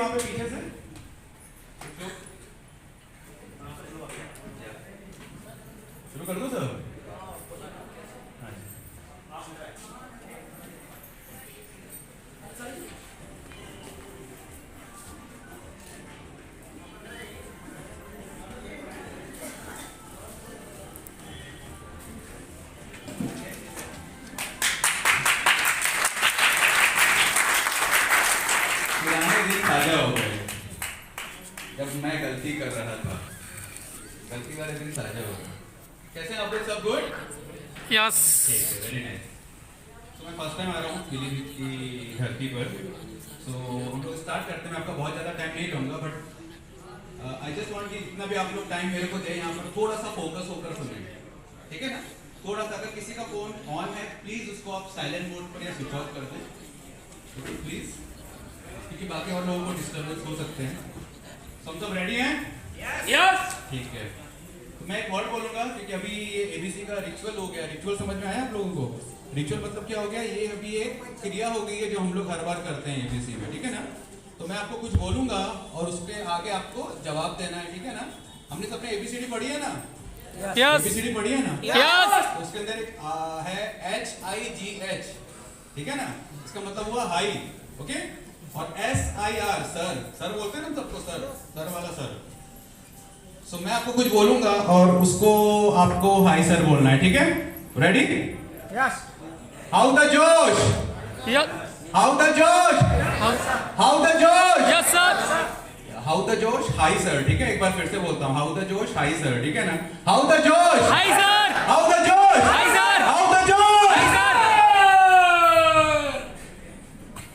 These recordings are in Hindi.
वहां पे पीछे से? शुरू कर दो सर। ताजा हो गए जब मैं गलती कर रहा था, गलती वाले दिन ताजा हो गए। कैसे आप लोग सब गुड? Yes, very nice. तो मैं फर्स्ट टाइम आ रहा हूँ पीलीभीत की धरती पर, तो हम लोग स्टार्ट करते हैं। मैं आपका बहुत ज़्यादा टाइम नहीं लूँगा, बट आई जस्ट वांट कि जितना भी आप लोग टाइम मेरे को दे, यहाँ पर थोड़ा सा फोकस होकर सुनेंगे, ठीक है ना? थोड़ा सा, अगर किसी का फोन ऑन है प्लीज़ उसको आप साइलेंट मोड पर या स्विच ऑफ कर दें, प्लीज़, क्योंकि बाकी और लोगों को डिस्टर्बेंस हो सकते हैं। हम सब रेडी हैं? यस, ठीक है। तो मैं एक वर्ड बोलूंगा, क्योंकि अभी ये एबीसी का रिचुअल हो गया। रिचुअल समझ में आया आप लोगों को? रिचुअल मतलब क्या हो गया? ये अभी एक क्रिया हो गई है जो हम लोग हर बार करते हैं एबीसी में, ठीक है ना? तो मैं आपको कुछ बोलूंगा और उसके आगे आपको जवाब देना है, ठीक है ना? हमने सबने एबीसीडी पढ़ी है ना? यस, एबीसीडी पढ़ी है ना? यस। तो उसके अंदर एक है HIGH, ठीक है ना? इसका मतलब हुआ हाई, ओके? और SIR सर, सर बोलते हैं ना सबको, सर, सर वाला सर। सो मैं आपको कुछ बोलूंगा और उसको आपको हाई सर बोलना है, ठीक है? रेडी? यस। हाउ द जोश, यस, हाउ द जोश, हाउ द जोश, यस सर, हाउ द जोश, हाई सर, ठीक है? एक बार फिर से बोलता हूँ, हाउ द जोश, हाई सर, ठीक है ना? हाउ द जोश, हाई सर, हाउ द जोश, हाई सर, हाउ द जोश। High sir.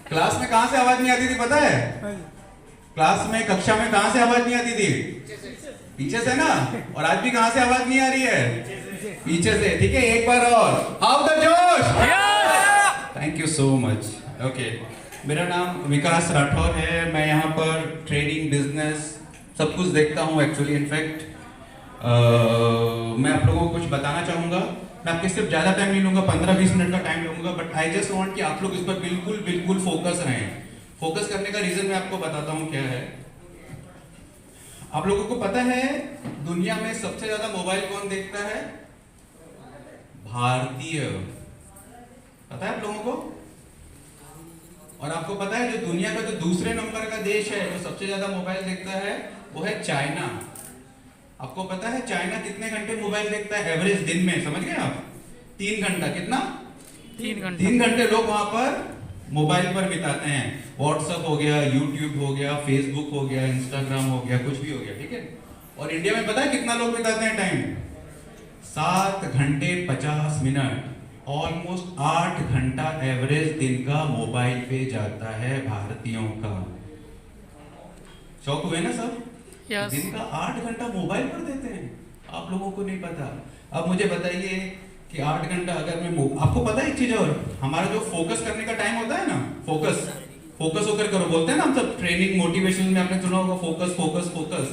क्लास में कहां से आवाज नहीं आती थी पता है? क्लास में, कक्षा में कहां से आवाज नहीं आती थी? पीछे से ना। और आज भी कहां से आवाज नहीं आ रही है? पीछे से, ठीक है? एक बार और, हाउ द जोश। Thank you so much. Okay, मेरा नाम विकास राठौर है। मैं यहाँ पर ट्रेडिंग, बिजनेस सब कुछ देखता हूँ एक्चुअली। इनफैक्ट मैं आप लोगों को कुछ बताना चाहूँगा। मैं आपके सिर्फ ज़्यादा टाइम नहीं लूँगा, 15-20 मिनट का टाइम लूँगा, बट आई जस्ट वांट कि आप लोग इस पर बिल्कुल बिल्कुल फोकस रहें। फोकस करने का रीज़न मैं आपको बताता हूँ क्या है। आप लोगों को पता है दुनिया में सबसे ज़्यादा मोबाइल कौन देखता है? भारतीय। पता है आप लोगों को? और आपको पता है जो दुनिया का जो दूसरे नंबर का देश है जो सबसे ज़्यादा मोबाइल देखता है, वो है चाइना। आपको पता है चाइना कितने घंटे मोबाइल देखता है एवरेज दिन में? समझ गए आप? 3 घंटा। कितना? 3 घंटे लोग वहां पर मोबाइल पर बिताते हैं। व्हाट्सएप हो गया, यूट्यूब हो गया, फेसबुक हो गया, इंस्टाग्राम हो गया, कुछ भी हो गया, ठीक है? और इंडिया में पता है कितना लोग बिताते हैं टाइम? 7 घंटे 50 मिनट, ऑलमोस्ट 8 घंटा एवरेज दिन का मोबाइल पे जाता है भारतीयों का। शौक हुए ना सब? Yes. दिन का 8 घंटा मोबाइल पर देते हैं। आप लोगों को नहीं पता। अब मुझे बताइए कि 8 घंटा अगर मैं, आपको पता है एक चीज और, हमारा जो फोकस करने का टाइम होता है ना, फोकस होकर करो बोलते हैं ना हम सब ट्रेनिंग मोटिवेशन में, आपने सुना होगा फोकस फोकस फोकस।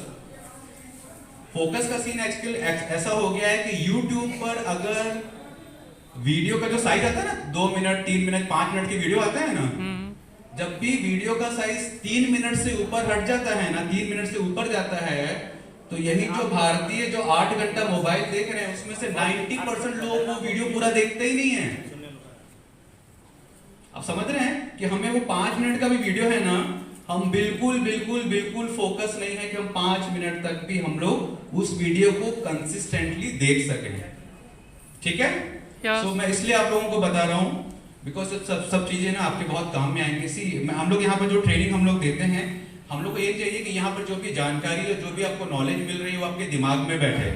फोकस का सीन एक्चुअली ऐसा हो गया है कि YouTube पर अगर वीडियो का जो साइज आता है ना, 2 मिनट, 3 मिनट, 5 मिनट की वीडियो आता है ना, जब भी वीडियो का साइज 3 मिनट से ऊपर हट जाता है ना, 3 मिनट से ऊपर जाता है, तो यही जो भारतीय जो 8 घंटा मोबाइल देख रहे हैं उसमें से 90% लोग वो वीडियो पूरा देखते ही नहीं है। आप समझ रहे हैं कि हमें वो 5 मिनट का भी वीडियो है ना, हम बिल्कुल बिल्कुल बिल्कुल फोकस नहीं है कि हम 5 मिनट तक भी हम लोग उस वीडियो को कंसिस्टेंटली देख सकें, ठीक है? सो मैं इसलिए आप लोगों को बता रहा हूँ बिकॉज सब चीजें ना आपके बहुत काम में आएंगी। हम लोग यहाँ पर जो ट्रेनिंग हम लोग देते हैं, हम लोग को ये चाहिए कि यहाँ पर जो भी जानकारी और जो भी आपको नॉलेज मिल रही है वो आपके दिमाग में बैठे।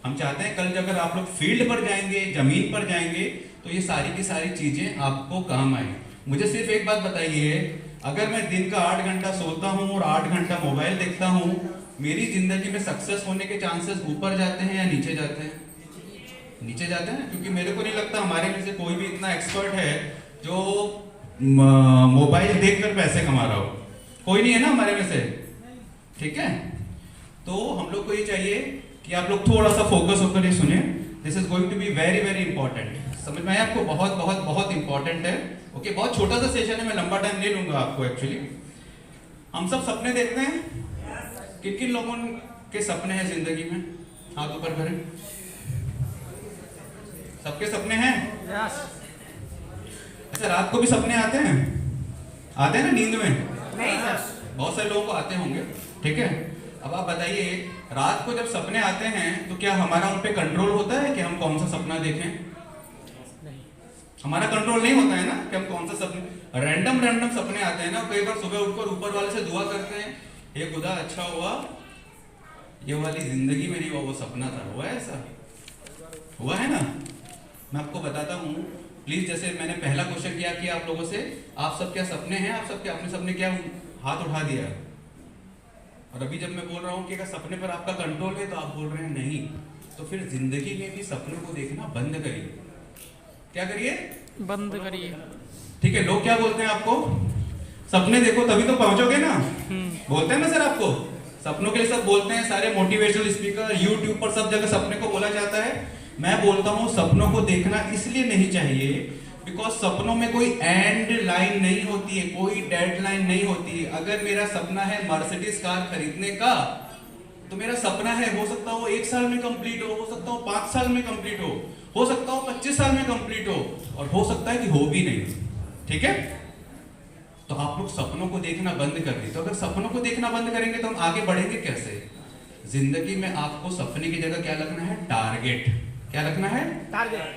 हम चाहते हैं कल अगर आप लोग फील्ड पर जाएंगे, जमीन पर जाएंगे, तो ये सारी की सारी चीजें आपको काम आए। मुझे सिर्फ एक बात बताइए, अगर मैं दिन का 8 घंटा सोता हूँ और 8 घंटा मोबाइल देखता हूँ, मेरी जिंदगी में सक्सेस होने के चांसेस ऊपर जाते हैं या नीचे जाते हैं? नीचे जाते हैं, क्योंकि मेरे को नहीं लगता हमारे में से कोई भी इतना एक्सपर्ट है जो मोबाइल देखकर पैसे कमा रहा हो। कोई नहीं है ना हमारे में से, ठीक है? तो हम लोग को ये चाहिए कि आप लोग थोड़ा सा फोकस होकर ये सुने। This is going to be very very important. समझ में आया आपको? बहुत बहुत बहुत इंपॉर्टेंट है। ओके, बहुत छोटा सा सेशन है, मैं लंबा टाइम नहीं लूंगा आपको एक्चुअली। हम सब सपने देखते हैं। किन किन लोगों के सपने हैं जिंदगी में? हाथ ऊपर करें। सबके सपने हैं? यस। अच्छा, रात को भी सपने आते हैं? आते हैं ना नींद में? नहीं सर। बहुत सारे लोगों को आते होंगे, ठीक है। अब आप बताइए, रात को जब सपने आते हैं तो क्या हमारा उन पे कंट्रोल होता है कि हम कौन सा सपना देखें? नहीं। हमारा कंट्रोल नहीं होता है ना कि हम कौन सा सपने, रैंडम सपने आते हैं ना। कई बार सुबह उठकर ऊपर वाले से दुआ करते हैं, हे खुदा अच्छा हुआ ये वाली जिंदगी में नहीं हुआ, वो सपना था। हुआ है ऐसा? हुआ है ना? मैं आपको बताता हूँ प्लीज। जैसे मैंने पहला क्वेश्चन किया कि आप लोगों से, आप सब क्या सपने हैं? आप सब क्या अपने सपने क्या हाथ उठा दिया। और अभी जब मैं बोल रहा हूँ कि अगर सपने पर आपका कंट्रोल है तो आप बोल रहे हैं नहीं। तो फिर जिंदगी में भी सपनों को देखना बंद करिए। क्या करिए? बंद करिए। ठीक है। लोग क्या बोलते हैं आपको? सपने देखो तभी तो पहुंचोगे ना। बोलते हैं ना सर आपको? सपनों के लिए सब बोलते हैं, सारे मोटिवेशनल स्पीकर, यूट्यूब पर सब जगह सपने को बोला जाता है। मैं बोलता हूँ सपनों को देखना इसलिए नहीं चाहिए बिकॉज सपनों में कोई एंड लाइन नहीं होती है, कोई डेडलाइन नहीं होती है। अगर मेरा सपना है मर्सिडीज कार खरीदने का तो मेरा सपना है, हो सकता हो 1 साल में कंप्लीट हो सकता हो 5 साल में कंप्लीट हो सकता हो 25 साल में कंप्लीट हो, और हो सकता है कि हो भी नहीं। ठीक है? तो आप लोग सपनों को देखना बंद कर दी। तो अगर सपनों को देखना बंद करेंगे तो हम आगे बढ़ेंगे कैसे? जिंदगी में आपको सपने की जगह क्या रखना है? टारगेट। क्या रखना है?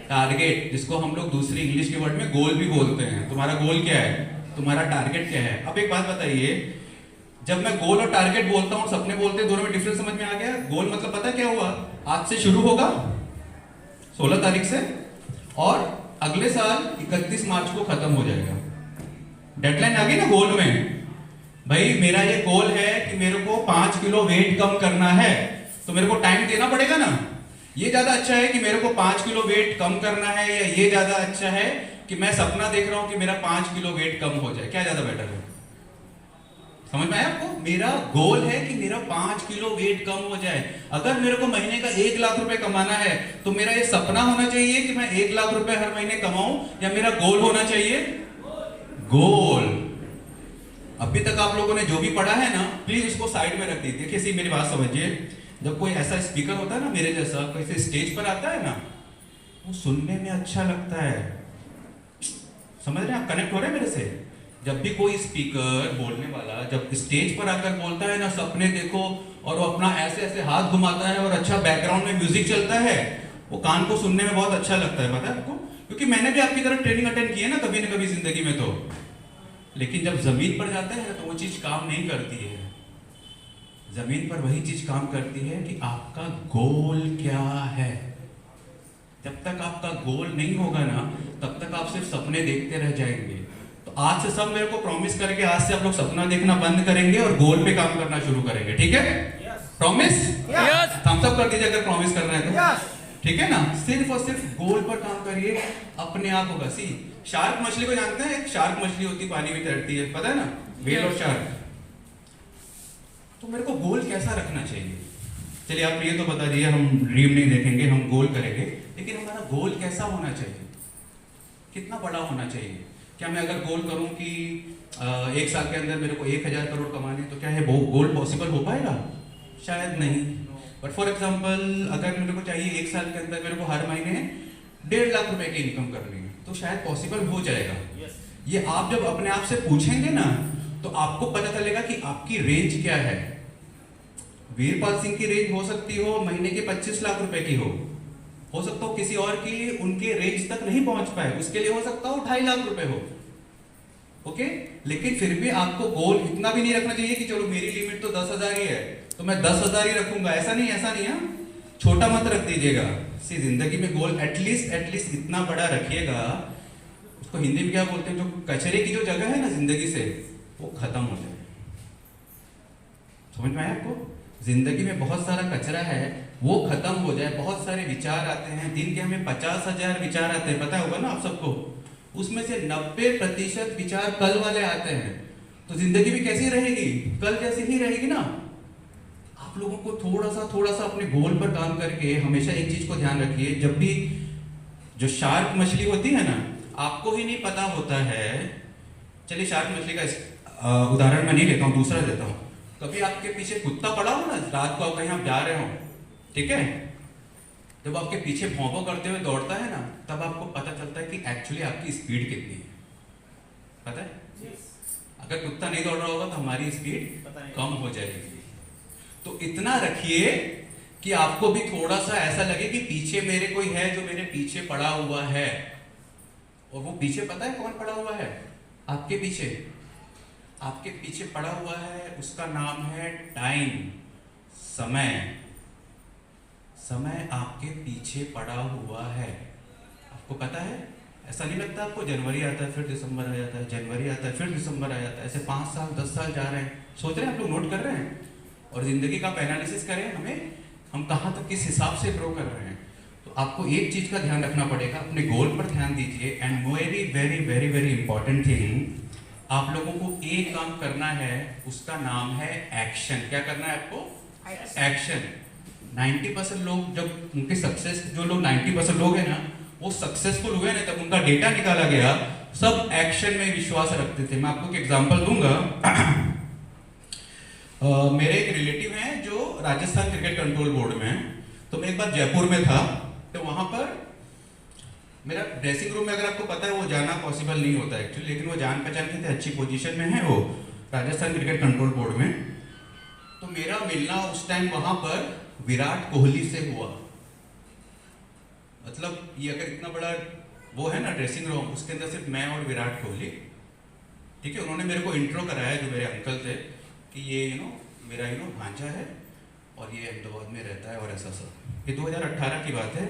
टारगेट, जिसको हम लोग दूसरी इंग्लिश के वर्ड में गोल भी बोलते हैं। तुम्हारा गोल क्या है? तुम्हारा टारगेट क्या है? अब एक बात बताइए, जब मैं गोल और टारगेट बोलता हूँ, सपने बोलते हैं, दोनों में डिफरेंस समझ में आ गया? गोल मतलब पता क्या हुआ? आज से शुरू होगा 16 तारीख से, और अगले साल 31 मार्च को खत्म हो जाएगा। डेडलाइन आ गई ना गोल में। भाई मेरा ये गोल है कि मेरे को 5 किलो वेट कम करना है, तो मेरे को टाइम देना पड़ेगा ना। ये ज्यादा अच्छा है कि मेरे को 5 किलो वेट कम करना है, या ये ज्यादा अच्छा है कि मैं सपना देख रहा हूं कि मेरा 5 किलो वेट कम हो जाए? क्या ज्यादा बेटर है? समझ में आया आपको? मेरा गोल है कि मेरा 5 किलो वेट कम हो जाए। अगर मेरे को महीने का 1 लाख रुपए कमाना है तो मेरा ये सपना होना चाहिए कि मैं 1 लाख रुपए हर महीने कमाऊं, या मेरा गोल होना चाहिए? गोल। अभी तक आप लोगों ने जो भी पढ़ा है ना, प्लीज उसको साइड में रख दीजिए। देखिए सी मेरी बात समझिए, जब कोई ऐसा स्पीकर होता है ना मेरे जैसा, कोई स्टेज पर आता है ना, वो सुनने में अच्छा लगता है। समझ रहे हैं आप? कनेक्ट हो रहे हैं मेरे से? जब भी कोई स्पीकर बोलने वाला जब स्टेज पर आकर बोलता है ना सपने देखो, और वो अपना ऐसे ऐसे हाथ घुमाता है और अच्छा बैकग्राउंड में म्यूजिक चलता है, वो कान को सुनने में बहुत अच्छा लगता है। पता है आपको? क्योंकि मैंने भी आपकी तरह ट्रेनिंग अटेंड की है ना कभी न कभी जिंदगी में। तो लेकिन जब जमीन पर जाता है तो वो चीज काम नहीं करती है। जमीन पर वही चीज काम करती है कि आपका गोल क्या है। जब तक आपका गोल नहीं होगा ना, तब तक आप सिर्फ सपने देखते रह जाएंगे। तो आज से सब मेरे को प्रॉमिस करके, आज से आप लोग सपना देखना बंद करेंगे और गोल पे काम करना शुरू करेंगे। ठीक है? प्रॉमिस? थम्स अप कर दीजिए अगर प्रॉमिस कर रहे हैं तो। ठीक है ना? सिर्फ और सिर्फ गोल पर काम करिए, अपने आप होगा। सी शार्क मछली को जानते हैं? एक शार्क मछली होती है, पानी में तैरती है, पता है ना? व्हेल और शार्क। तो मेरे को गोल कैसा रखना चाहिए? चलिए आप ये तो बता दीजिए, हम ड्रीम नहीं देखेंगे, हम गोल करेंगे, लेकिन हमारा गोल कैसा होना चाहिए? कितना बड़ा होना चाहिए? क्या मैं अगर गोल करूं कि 1 साल के अंदर मेरे को 1000 करोड़ कमाने, तो क्या है वो गोल पॉसिबल हो पाएगा? शायद नहीं। बट फॉर एग्जाम्पल, अगर मेरे को चाहिए 1 साल के अंदर मेरे को हर महीने 1.5 लाख रुपए की इनकम करनी है, तो शायद पॉसिबल हो जाएगा। ये आप जब अपने आप से पूछेंगे ना, तो आपको पता चलेगा कि आपकी रेंज क्या है। वीरपाल सिंह की रेंज हो सकती हो महीने के 25 लाख रुपए की हो सकता हो किसी और की उनके रेंज तक नहीं पहुंच पाए, उसके लिए हो सकता हो 2.5 लाख रुपए हो। ओके? लेकिन फिर भी आपको गोल इतना भी नहीं रखना चाहिए कि चलो मेरी लिमिट तो 10,000 ही है तो मैं 10,000 ही रखूंगा। ऐसा नहीं है। छोटा मत रख दीजिएगा। सी जिंदगी में गोल एटलीस्ट इतना बड़ा रखिएगा, उसको हिंदी में क्या बोलते हैं, जो कचरे की जो जगह है ना जिंदगी से, वो खत्म हो जाए। समझ में आया आपको? जिंदगी में बहुत सारा कचरा है, वो खत्म हो जाए। बहुत सारे विचार आते हैं दिन के, हमें 50,000 विचार आते हैं, पता होगा ना आप सबको। उसमें से 90% विचार कल वाले आते हैं। तो जिंदगी भी कैसी रहेगी? कल जैसी ही रहेगी ना। आप लोगों को थोड़ा सा अपने गोल पर काम करके हमेशा एक चीज को ध्यान रखिए, जब भी जो शार्क मछली होती है ना, आपको ही नहीं पता होता है। चलिए शार्क मछली का उदाहरण मैं नहीं लेता हूँ, दूसरा देता हूँ। कभी आपके पीछे कुत्ता पड़ा हो ना, रात को आप कहीं आप जा रहे हो, ठीक है, जब आपके पीछे भौंभों करते हुए दौड़ता है ना, तब आपको पता चलता है कि एक्चुअली आपकी स्पीड कितनी है। पता है? अगर कुत्ता नहीं दौड़ रहा होगा तो हमारी स्पीड कम हो जाएगी। तो इतना रखिए कि आपको भी थोड़ा सा ऐसा लगे कि पीछे मेरे कोई है जो मेरे पीछे पड़ा हुआ है। और वो पीछे पता है कौन पड़ा हुआ है? आपके पीछे, आपके पीछे पड़ा हुआ है, उसका नाम है टाइम, समय। समय आपके पीछे पड़ा हुआ है, आपको पता है? ऐसा नहीं लगता आपको? जनवरी आता है फिर दिसंबर आ जाता है, जनवरी आता है फिर दिसंबर आ जाता है, ऐसे 5 साल 10 साल जा रहे हैं। सोच रहे हैं आप लोग, नोट कर रहे हैं? और जिंदगी का एनालिसिस करें, हम कहाँ तक किस हिसाब से ग्रो कर रहे हैं। तो आपको एक चीज का ध्यान रखना पड़ेगा, अपने गोल पर ध्यान दीजिए। And very very very very important thing, आप लोगों को एक काम करना है, उसका नाम है एक्शन। क्या करना है आपको? एक्शन। 90% लोग, जब उनके सक्सेस, जो लोग 90% लोग हैं ना, वो सक्सेसफुल हुए ना, तब उनका डेटा निकाला गया, सब एक्शन में विश्वास रखते थे। मैं आपको एक एग्जांपल दूंगा। मेरे एक रिलेटिव हैं जो राजस्थान क्रिकेट कंट्रोल बोर्ड में हैं। तो मैं एक बार जयपुर में था, तो वहां पर मेरा ड्रेसिंग रूम में, अगर आपको पता है, वो जाना पॉसिबल नहीं होता एक्चुअली, लेकिन वो जान पहचान के थे, अच्छी पोजीशन में है वो राजस्थान क्रिकेट कंट्रोल बोर्ड में। तो मेरा मिलना उस टाइम वहां पर विराट कोहली से हुआ। मतलब ये अगर इतना बड़ा वो है ना ड्रेसिंग रूम, उसके अंदर सिर्फ मैं और विराट कोहली, ठीक है। उन्होंने मेरे को इंट्रो कराया, जो मेरे अंकल थे, कि ये मेरा भांजा है और ये अहमदाबाद में रहता है और ऐसा सब। ये 2018 की बात है,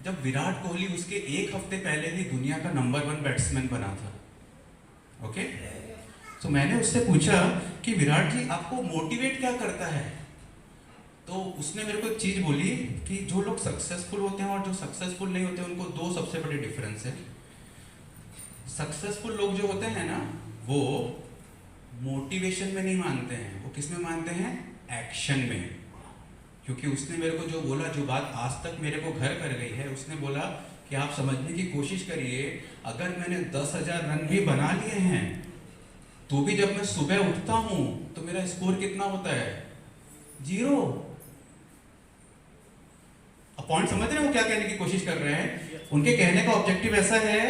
जब विराट कोहली उसके एक हफ्ते पहले ही दुनिया का नंबर 1 बैट्समैन बना था। ओके, तो मैंने उससे पूछा कि विराट जी, आपको मोटिवेट क्या करता है? तो उसने मेरे को एक चीज बोली कि जो लोग सक्सेसफुल होते हैं और जो सक्सेसफुल नहीं होते, उनको 2 सबसे बड़े डिफरेंस है। सक्सेसफुल लोग जो होते हैं ना, वो मोटिवेशन में नहीं मानते हैं, वो किस में मानते हैं? एक्शन में। क्योंकि उसने मेरे को जो बोला, जो बात आज तक मेरे को घर कर गई है, उसने बोला कि आप समझने की कोशिश करिए, अगर मैंने 10,000 रन भी बना लिए हैं, तो भी जब मैं सुबह उठता हूं तो मेरा स्कोर कितना होता है? 0। अब पॉइंट समझ रहे हो क्या कहने की कोशिश कर रहे हैं? उनके कहने का ऑब्जेक्टिव ऐसा है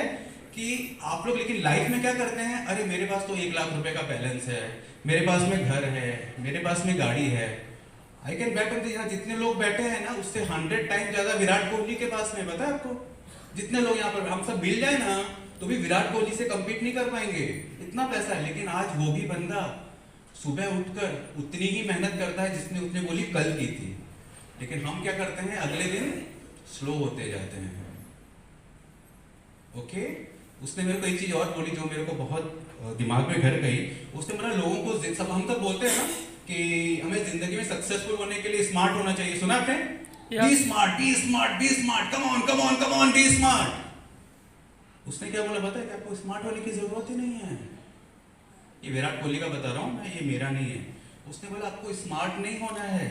कि आप लोग लेकिन लाइफ में क्या करते हैं? अरे मेरे पास तो 1 लाख रुपए का बैलेंस है, मेरे पास में घर है, मेरे पास में गाड़ी है। आई कैन बैट ऑन, यहाँ जितने लोग बैठे हैं ना, उससे 100 टाइम ज्यादा विराट कोहली के पास में। पता है आपको? जितने लोग यहाँ पर, हम सब मिल जाए ना, तो भी विराट कोहली से कंपीट नहीं कर पाएंगे, इतना पैसा है। लेकिन आज वो भी बंदा सुबह उठकर उतनी ही मेहनत करता है जिसने उसने बोली कल की थी। लेकिन हम क्या करते हैं? अगले दिन स्लो होते जाते हैं। ओके, उसने मेरे को एक चीज और बोली जो मेरे को बहुत दिमाग में घर गई। उसने बोला, लोगों को सब, हम तो बोलते हैं ना कि हमें जिंदगी में सक्सेसफुल होने के लिए स्मार्ट होना चाहिए। सुना आपने? Be smart, be smart, be smart, come on come on come on, be smart. उसने क्या बोला पता है? कि आपको स्मार्ट होने की जरूरत ही नहीं है। ये विराट कोहली का बता रहा हूं मैं, ये मेरा नहीं है। उसने बोला आपको स्मार्ट नहीं होना है,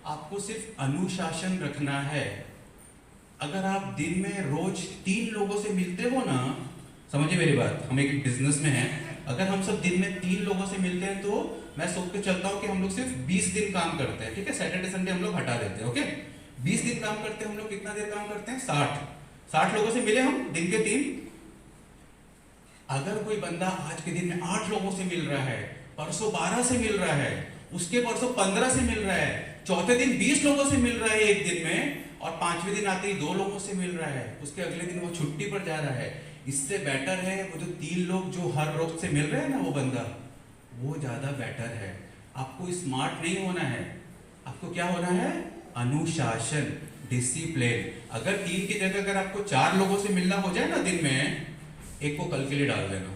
आपको सिर्फ अनुशासन रखना है। अगर आप दिन में रोज 3 लोगों से मिलते हो ना, समझिए मेरी बात, हम एक बिजनेस में हैं, अगर हम सब दिन में 3 लोगों से मिलते हैं, तो मैं सोच के चलता हूँ कि हम लोग सिर्फ 20 दिन काम करते हैं, ठीक है। सैटरडे संडे हम लोग हटा देते हैं, ओके। 20 दिन काम करते हैं हम लोग। कितना देर काम करते हैं? 60 लोगों से मिले हम दिन के 3। अगर कोई बंदा आज के दिन में 8 लोगों से मिल रहा है, परसों 12 से मिल रहा है, उसके परसों 15 से मिल रहा है, चौथे दिन 20 लोगों से मिल रहा है एक दिन में, और 5वें दिन आते ही 2 लोगों से मिल रहा है, उसके अगले दिन वो छुट्टी पर जा रहा है, इससे बेटर है वो जो 3 लोग जो हर रोज से मिल रहे हैं ना, वो बंदा, वो ज्यादा बेटर है। आपको स्मार्ट नहीं होना है, आपको क्या होना है? अनुशासन, डिसिप्लिन। अगर 3 की जगह अगर आपको 4 लोगों से मिलना हो जाए ना दिन में, एक को कल के लिए डाल देना।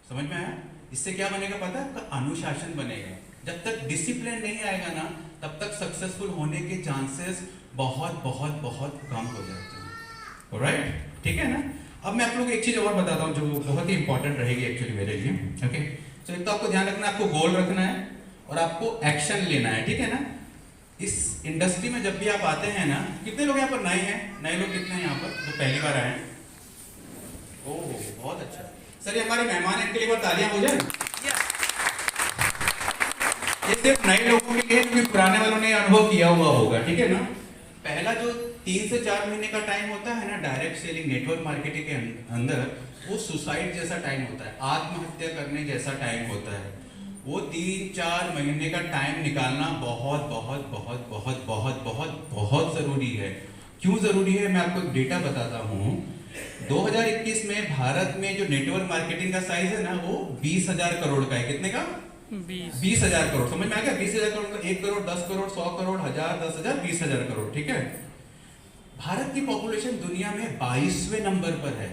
समझ में आया? इससे क्या बनेगा पता है? आपका अनुशासन बनेगा। जब तक डिसिप्लिन नहीं आएगा ना, तब तक सक्सेसफुल होने के चांसेस बहुत बहुत बहुत कम हो जाते हैं। ऑलराइट, ठीक है ना। अब मैं आप लोगों को एक चीज और बताता हूँ जो बहुत ही इंपॉर्टेंट रहेगी एक्चुअली मेरे लिए। ओके, तो एक तो आपको ध्यान रखना है, आपको गोल रखना है और आपको एक्शन लेना है, ठीक है ना। इस इंडस्ट्री में जब भी आप आते हैं ना, कितने लोग यहाँ पर नए हैं? नए लोग कितने हैं यहाँ पर जो पहली बार आए हैं? ओह बहुत अच्छा। सर ये हमारे मेहमान हैं, इनके लिए बार तालियां हो जाए। ये सिर्फ नए लोगों के लिए, क्योंकि पुराने वालों ने अनुभव किया हुआ होगा, ठीक है ना। पहला जो 3 से 4 महीने का टाइम होता है ना डायरेक्ट सेलिंग नेटवर्क मार्केटिंग के अंदर, वो सुसाइड जैसा टाइम होता है, आत्महत्या करने जैसा टाइम होता है। वो 3-4 महीने का टाइम निकालना बहुत बहुत बहुत बहुत बहुत बहुत बहुत जरूरी है। क्यों जरूरी है, मैं आपको एक डेटा बताता हूँ। 2021 में भारत में जो नेटवर्क मार्केटिंग का साइज है ना, वो 20,000 करोड़ का है। कितने का? 20,000 करोड़। समझ में आ गया? 20,000 करोड़, 1 करोड़, 10 करोड़, 100 करोड़, 1000, 10,000, 20,000 करोड़, ठीक है। भारत की पॉपुलेशन दुनिया में 22वें नंबर पर है।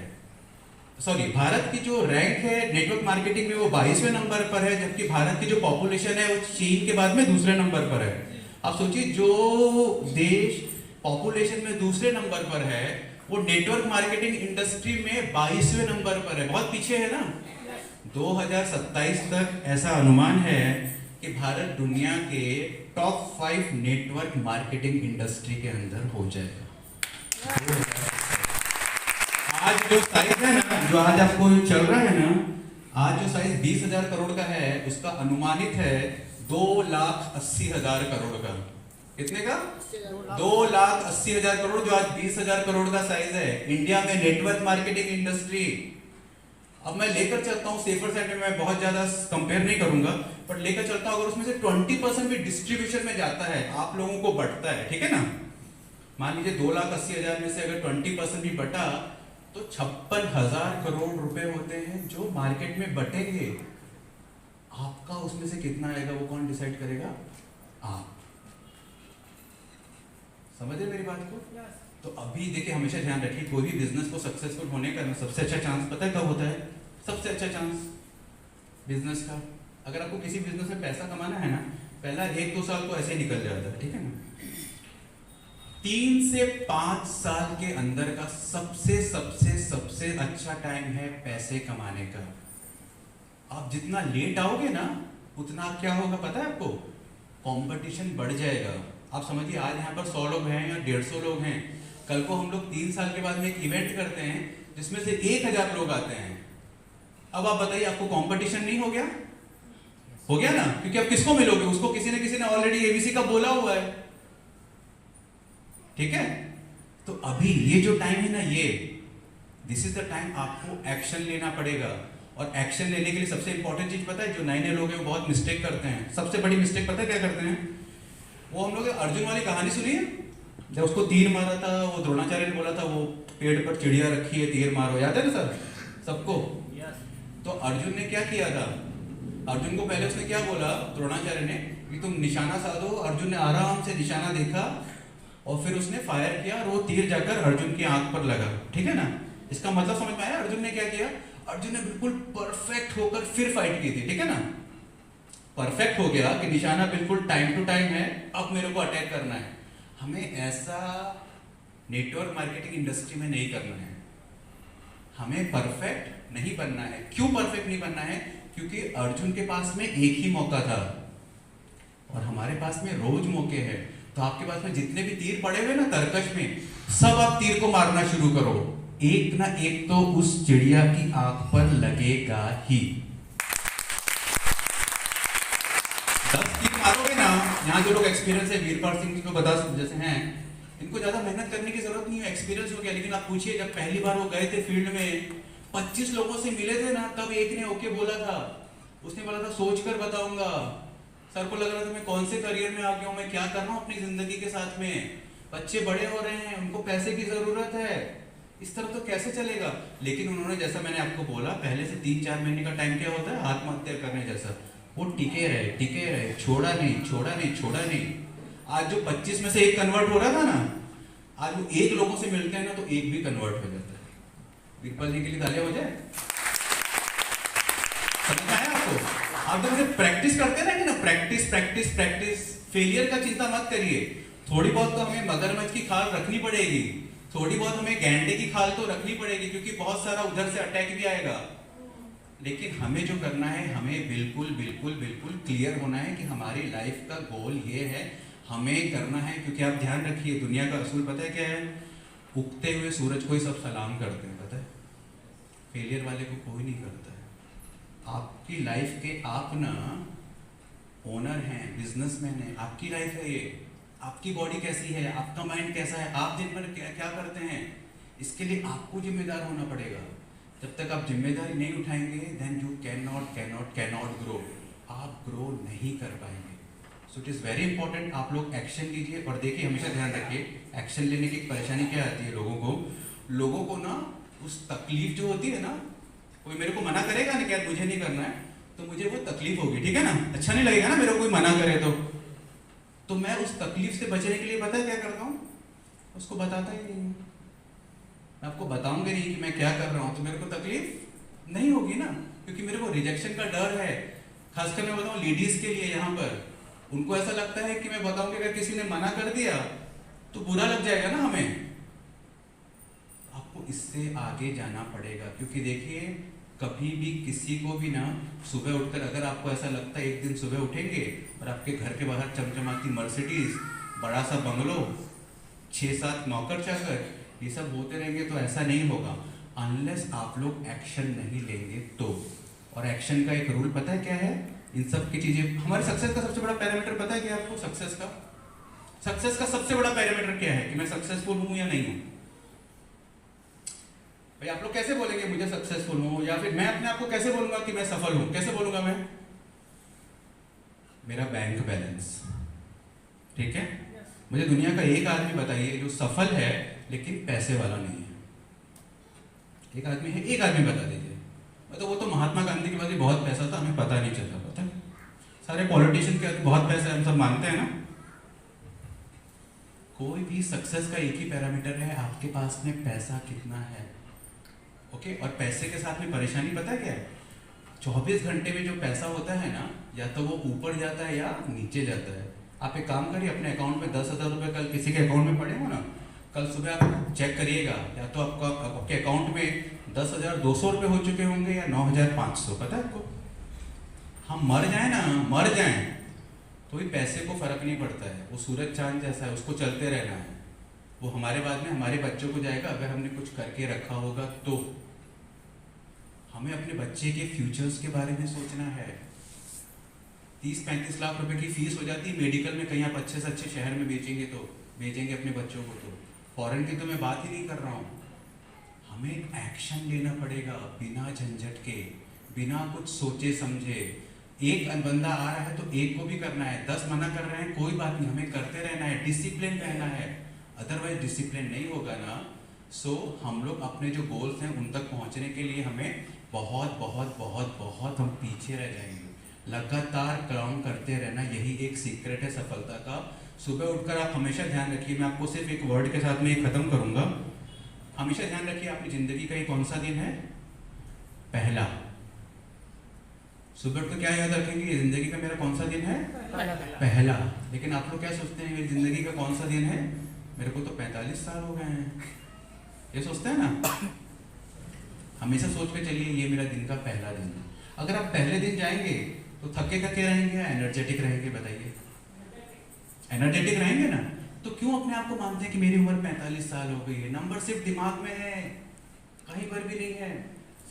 सॉरी, भारत की जो रैंक है नेटवर्क मार्केटिंग में वो 22वें नंबर पर है, जबकि भारत की जो पॉपुलेशन है वो चीन के बाद में दूसरे नंबर पर है। आप सोचिए, जो देश पॉपुलेशन में दूसरे नंबर पर है वो नेटवर्क मार्केटिंग इंडस्ट्री में 22वें नंबर पर है। बहुत पीछे है ना। 2027 तक ऐसा अनुमान है कि भारत दुनिया के टॉप 5 नेटवर्क मार्केटिंग इंडस्ट्री के अंदर हो जाएगा। आज जो साइज है ना, जो आज आपको चल रहा है ना, आज जो साइज 20,000 करोड़ का है, उसका अनुमानित है 2,80,000 करोड़ का। कितने का? 2,80,000 करोड़, जो आज 20,000 करोड़ का साइज है इंडिया में नेटवर्क मार्केटिंग इंडस्ट्री। अब मैं लेकर चलता हूँ सेफर साइड में, मैं बहुत ज्यादा कंपेयर नहीं करूंगा, बट लेकर चलता हूँ, अगर उसमें से 20% भी डिस्ट्रीब्यूशन में जाता है, आप लोगों को बटता है, ठीक है ना। मान लीजिए 2,80,000 में से अगर 20% भी बटा तो 56,000 करोड़ रुपए होते हैं जो मार्केट में बटेंगे। आपका उसमें से कितना आएगा वो कौन डिसाइड करेगा? आप। समझे मेरी बात को? तो अभी देखिए, हमेशा ध्यान रखिए, कोई भी बिजनेस को सक्सेसफुल होने का सबसे अच्छा चांस पता है कब होता है? सबसे अच्छा चांस बिजनेस का, अगर आपको किसी बिजनेस में पैसा कमाना है ना, पहला 1-2 साल तो ऐसे ही निकल जाता है, ठीक है ना। 3 से 5 साल के अंदर का सबसे सबसे सबसे अच्छा टाइम है पैसे कमाने का। आप जितना लेट आओगे ना, उतना क्या होगा पता है आपको? कंपटीशन बढ़ जाएगा। आप समझिए, आज यहाँ पर 100 लोग हैं या 150 लोग हैं, कल को हम लोग 3 साल के बाद में एक इवेंट करते हैं जिसमें से 1,000 लोग आते हैं। अब आप बताइए, आपको कंपटीशन नहीं हो गया? हो गया ना, क्योंकि आप किसको मिलोगे? उसको किसी ने ऑलरेडी एबीसी का बोला हुआ है, ठीक है। तो अभी ये जो टाइम है ना, ये दिस इज द टाइम आपको एक्शन लेना पड़ेगा। और एक्शन लेने के लिए सबसे इंपॉर्टेंट चीज पता है, जो नए लोग हैं वो बहुत मिस्टेक करते हैं। सबसे बड़ी मिस्टेक पता है क्या करते हैं? वो हम लोग अर्जुन वाली कहानी सुनी है, जब उसको तीर मारा था, वो द्रोणाचार्य ने बोला था वो पेड़ पर चिड़िया रखी है, तीर मारो, याद है ना सर सबको? तो अर्जुन ने क्या किया था? अर्जुन को पहले उसने क्या बोला द्रोणाचार्य ने कि तुम निशाना साधो। अर्जुन ने आराम से निशाना देखा और फिर उसने फायर किया और वो तीर जाकर अर्जुन की आंख पर लगा, ठीक है ना। इसका मतलब समझ में आया? अर्जुन ने क्या किया? अर्जुन ने बिल्कुल परफेक्ट होकर फिर फाइट की थी, ठीक है ना। परफेक्ट हो गया कि निशाना बिल्कुल टाइम टू टाइम है, अब मेरे को अटैक करना है। हमें ऐसा नेटवर्क मार्केटिंग इंडस्ट्री में नहीं करना है। हमें परफेक्ट नहीं बनना है। क्यों परफेक्ट नहीं बनना है? क्योंकि अर्जुन के पास में एक ही मौका था और हमारे पास में रोज मौके हैं। तो आपके पास में जितने भी तीर पड़े हुए ना तरकश में, सब आप तीर को मारना शुरू करो। एक ना एक तो उस चिड़िया की आंख पर लगेगा ही। 10 तीर मारोगे ना, यहाँ जो लोग एक्सपीरियंस है, वीरपाल सिंह जी को बता जैसे हैं, इनको ज्यादा मेहनत करने की जरूरत नहीं है, एक्सपीरियंस हो गया। लेकिन आप पूछिए, जब पहली बार वो गए थे फील्ड में, 25 लोगों से मिले थे ना, तब एक ने ओके बोला था। उसने बोला था सोच कर बताऊंगा। सर को लग रहा था मैं कौन से करियर में आ गया हूँ, मैं क्या कर रहा हूँ अपनी जिंदगी के साथ में। बच्चे बड़े हो रहे हैं, उनको पैसे की जरूरत है, इस तरह तो कैसे चलेगा। लेकिन उन्होंने, जैसा मैंने आपको बोला, पहले से 3-4 महीने का टाइम क्या होता है आत्महत्या करने जैसा, वो टिके रहे, छोड़ा नहीं। आज जो 25 में से एक कन्वर्ट हो रहा था ना, आज वो एक लोगों से मिलते हैं ना तो एक भी कन्वर्ट हो जाता है। वीरपाल जी के लिए तालियां हो जाए। समझ में आया आपको? आप जब से प्रैक्टिस करते रहेंगे ना, प्रैक्टिस, फेलियर का चिंता मत करिए। थोड़ी बहुत तो हमें मगरमच्छ की खाल रखनी पड़ेगी, थोड़ी बहुत हमें गैंडे की खाल तो रखनी पड़ेगी, क्योंकि बहुत सारा उधर से अटैक भी आएगा। लेकिन हमें जो करना है, हमें बिल्कुल क्लियर होना है कि हमारी लाइफ का गोल ये है, हमें करना है। क्योंकि आप ध्यान रखिए, दुनिया का असूल पता है क्या है? उगते हुए सूरज को ही सब सलाम करते हैं, पता है? फेलियर वाले को कोई नहीं करता है। आपकी लाइफ के आप ना ओनर हैं, बिजनेसमैन हैं, आपकी लाइफ है ये। आपकी बॉडी कैसी है, आपका माइंड कैसा है, आप दिन भर क्या क्या करते हैं, इसके लिए आपको जिम्मेदार होना पड़ेगा। जब तक आप जिम्मेदारी नहीं उठाएंगे then you can not grow, आप ग्रो नहीं कर पाएंगे। So it is very important, आप लोग एक्शन लीजिए। और देखिए हमेशा ध्यान रखिए, एक्शन लेने की परेशानी क्या आती है लोगों को ना उस तकलीफ जो होती है ना, कोई मेरे को मना करेगा ना कि यार मुझे नहीं करना है, तो मुझे वो तकलीफ होगी, ठीक है ना, अच्छा नहीं लगेगा ना मेरे को कोई मना करे तो मैं उस तकलीफ से बचने के लिए पता है क्या करता हूँ, उसको बताता ही नहीं हूँ। मैं आपको बताऊंगा नहीं कि मैं क्या कर रहा हूँ तो मेरे को तकलीफ नहीं होगी ना, क्योंकि मेरे को रिजेक्शन का डर है। खासकर मैं बताऊँ लेडीज के लिए, यहाँ पर उनको ऐसा लगता है कि मैं बताऊं कि अगर किसी ने मना कर दिया तो बुरा लग जाएगा ना हमें। आपको इससे आगे जाना पड़ेगा, क्योंकि देखिए कभी भी किसी को भी ना सुबह उठकर अगर आपको ऐसा लगता है एक दिन सुबह उठेंगे और आपके घर के बाहर चमचमाती मर्सिडीज, बड़ा सा बंगलो, 6-7 नौकर चाकर, ये सब होते रहेंगे तो ऐसा नहीं होगा अनलेस आप लोग एक्शन नहीं लेंगे तो। और एक्शन का एक रूल पता है क्या है, इन सब की चीजें हमारे सक्सेस का सबसे बड़ा पैरामीटर पता है क्या आपको? सक्सेस का सबसे बड़ा पैरामीटर क्या है कि मैं सक्सेसफुल हूं या नहीं हूं? भाई आप लोग कैसे बोलेंगे मुझे सक्सेसफुल हूं, या फिर मैं अपने आप को कैसे बोलूंगा कि मैं सफल हूं? कैसे बोलूंगा मैं? मेरा बैंक बैलेंस, ठीक है? मुझे दुनिया का एक आदमी बताइए जो सफल है लेकिन पैसे वाला नहीं है। एक आदमी है, एक आदमी बता दीजिए। मतलब वो तो महात्मा गांधी के पास भी बहुत पैसा था, हमें पता नहीं चलता, पता है? सारे पॉलिटिशियन के पास बहुत पैसा है, हम सब मानते हैं ना। कोई भी सक्सेस का एक ही पैरामीटर है, आपके पास में पैसा कितना है। ओके, और पैसे के साथ में परेशानी पता है क्या है? 24 घंटे में जो पैसा होता है ना, या तो वो ऊपर जाता है या नीचे जाता है। आप एक काम करिए, अपने अकाउंट में 10,000 रुपये कल किसी के अकाउंट में पड़े हो ना, कल सुबह आप चेक करिएगा, या तो आपके अकाउंट में 10,200 रुपये हो चुके होंगे या 9,500। पता है आपको? हम मर जाएं तो भी पैसे को फर्क नहीं पड़ता है, वो सूरज चांद जैसा है, उसको चलते रहना है। वो हमारे बाद में हमारे बच्चों को जाएगा अगर हमने कुछ करके रखा होगा तो। हमें अपने बच्चे के फ्यूचर्स के बारे में सोचना है। 30-35 लाख रुपए की फीस हो जाती है मेडिकल में, कहीं आप अच्छे से अच्छे शहर में भेजेंगे अपने बच्चों को, तो फॉरेन की तो मैं बात ही नहीं कर रहा हूँ। हमें एक्शन लेना पड़ेगा बिना झंझट के, बिना कुछ सोचे समझे। एक बंदा आ रहा है तो एक को भी करना है, 10 मना कर रहे हैं कोई बात नहीं, हमें करते रहना है, डिसिप्लिन रहना है। अदरवाइज डिसिप्लिन नहीं होगा ना, सो हम लोग अपने जो गोल्स हैं उन तक पहुंचने के लिए हमें बहुत हम पीछे रह जाएंगे। लगातार काम करते रहना, यही एक सीक्रेट है सफलता का। सुबह उठकर आप हमेशा ध्यान रखिए, मैं आपको सिर्फ एक वर्ड के साथ में ये खत्म करूंगा। हमेशा ध्यान रखिए आपकी जिंदगी का ये कौन सा दिन है? पहला। सुबह उठकर क्या याद रखेंगे? जिंदगी का मेरा कौन सा दिन है? पहला। लेकिन आप लोग क्या सोचते हैं मेरी जिंदगी का कौन सा दिन है? मेरे को तो 45 साल हो गए हैं, ये सोचते हैं ना। हमेशा सोच के चलिए ये मेरा दिन का पहला दिन है। अगर आप पहले दिन जाएंगे तो थके थके रहेंगे या एनर्जेटिक रहेंगे? बताइए, एनर्जेटिक रहेंगे ना। तो क्यों अपने आप को मानते हैं कि मेरी उम्र 45 साल हो गई है? नंबर सिर्फ दिमाग में है, कहीं पर भी नहीं है।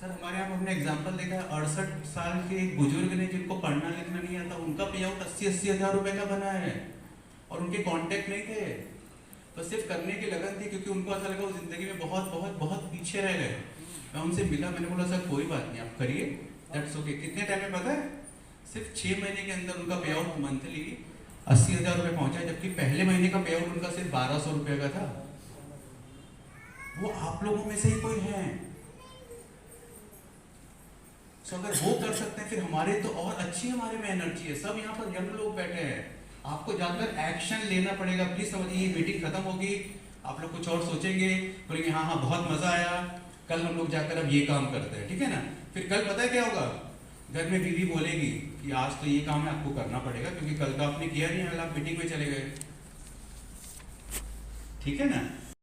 सर हमारे यहाँ हमने एग्जाम्पल देखा है, 68 साल के एक बुजुर्ग ने जिनको पढ़ना लिखना नहीं आता, उनका पे आउट 80-80 हज़ार रुपए का बना है और उनके कॉन्टेक्ट नहीं थे, तो सिर्फ करने की लगन थी, क्योंकि उनको ऐसा लगा वो जिंदगी में बहुत पीछे रह गए। मैं उनसे मिला, मैंने बोला सर कोई बात नहीं, आप करिए, दैट्स ओके। कितने टाइम में पता है? सिर्फ 6 महीने के अंदर उनका पे आउट मंथली 80,000 रुपये पहुंचा, जबकि पहले महीने का पे आउट उनका सिर्फ 1200 रुपये का था। वो आप लोगों में से ही कोई है। तो अगर वो कर सकते हैं फिर हमारे तो और अच्छी हमारे में एनर्जी है। सब यहाँ पर यंग लोग बैठे हैं, आपको जाकर एक्शन लेना पड़ेगा। प्लीज समझिए, ये मीटिंग खत्म होगी, आप लोग कुछ और सोचेंगे, बोलेंगे हाँ बहुत मजा आया, कल हम लोग जाकर अब ये काम करते हैं, ठीक है ना। फिर कल पता है क्या होगा? घर में बीवी बोलेगी कि आज तो ये काम है आपको करना पड़ेगा, क्योंकि कल तो आपने किया नहीं, आप मीटिंग में चले गए, ठीक है ना।